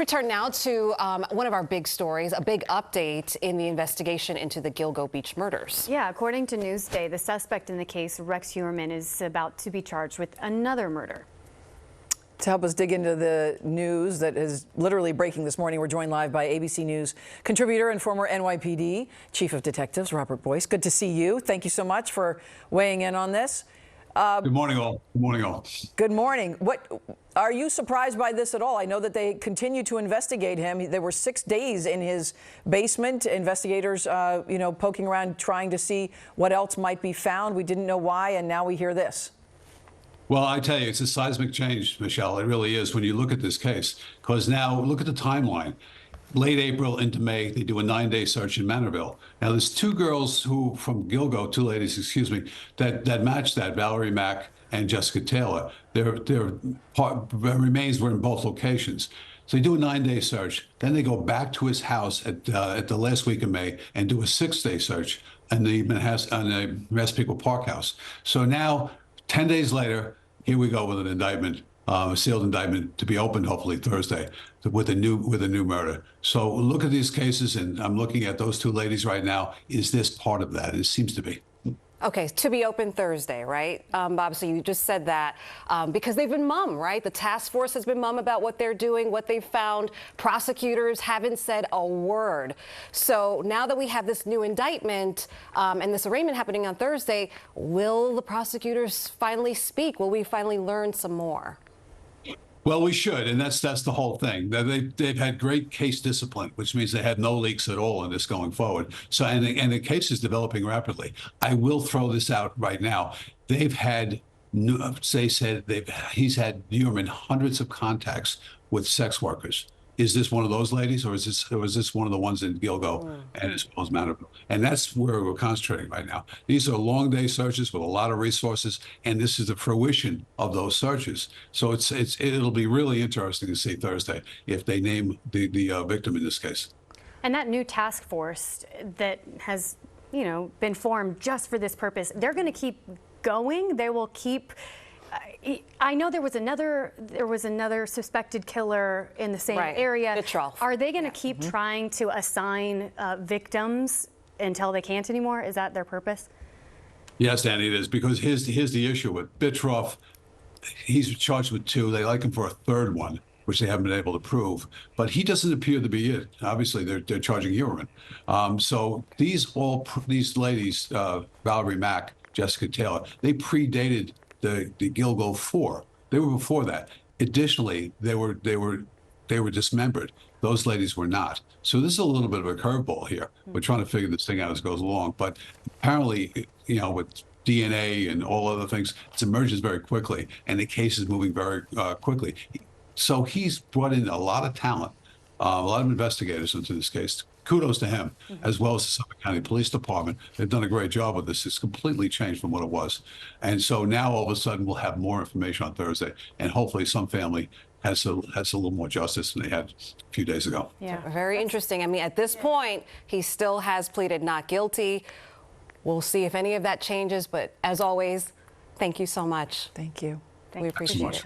Return now to one of our big stories, a big update in the investigation into the Gilgo Beach murders. Yeah, according to Newsday, the suspect in the case, Rex Heuermann, is about to be charged with another murder. To help us dig into the news that is literally breaking this morning, we're joined live by ABC News contributor and former NYPD Chief of Detectives, Robert Boyce. Good to see you. Thank you so much for weighing in on this. Good morning, all. Good morning, all. Good morning. Are you surprised by this at all? I know that they continue to investigate him. There were 6 days in his basement. Investigators, poking around, trying to see what else might be found. We didn't know why, and now we hear this. Well, I tell you, it's a seismic change, Michelle. It really is when you look at this case. Because now, look at the timeline. Late April into May, they do a 9-day search in Manorville. Now, there's two girls from Gilgo, two ladies, excuse me, that match that, Valerie Mack and Jessica Taylor. Their remains were in both locations. So they do a 9-day search. Then they go back to his house at the last week of May and do a 6-day search in the Massapequa Park house. So now, 10 days later, here we go with an indictment. A sealed indictment to be opened hopefully Thursday with a new murder. So look at these cases, and I'm looking at those two ladies right now. Is this part of that? It seems to be. Okay, to be open Thursday, right? Bob, so you just said that because they've been mum, right? The task force has been mum about what they're doing, what they've found. Prosecutors haven't said a word. So now that we have this new indictment and this arraignment happening on Thursday, will the prosecutors finally speak? Will we finally learn some more? Well, we should, and that's the whole thing. They've had great case discipline, which means they had no leaks at all in this going forward. So, and the case is developing rapidly. I will throw this out right now. They've had, he's had Heuermann hundreds of contacts with sex workers. Is this one of those ladies, or is this one of the ones in Gilgo and as well as Manorville? And that's where we're concentrating right now. These are long day searches with a lot of resources, and this is the fruition of those searches. So it'll be really interesting to see Thursday if they name the victim in this case. And that new task force that has, been formed just for this purpose, they're going to keep going. They will keep. I know there was another suspected killer in the same area. Vitrolf. Are they going to keep trying to assign victims until they can't anymore? Is that their purpose? Yes, Danny, it is, because here's the issue with Vitrolf. He's charged with 2. They like him for a 3rd one, which they haven't been able to prove. But he doesn't appear to be it. Obviously, they're charging Heuermann. So these ladies, Valerie Mack, Jessica Taylor, they predated the Gilgo 4. They were before that. Additionally, they were dismembered. Those ladies were not. So this is a little bit of a curveball here. We're trying to figure this thing out as it goes along. But apparently, with DNA and all other things, it emerges very quickly, and the case is moving very quickly. So he's brought in a lot of talent, a lot of investigators into this case. Kudos to him, as well as the Suffolk County Police Department. They've done a great job with this. It's completely changed from what it was. And so now all of a sudden we'll have more information on Thursday, and hopefully some family has a little more justice than they had a few days ago. Yeah, very interesting. I mean, at this point, he still has pleaded not guilty. We'll see if any of that changes, but as always, thank you so much. Thank you. We appreciate it.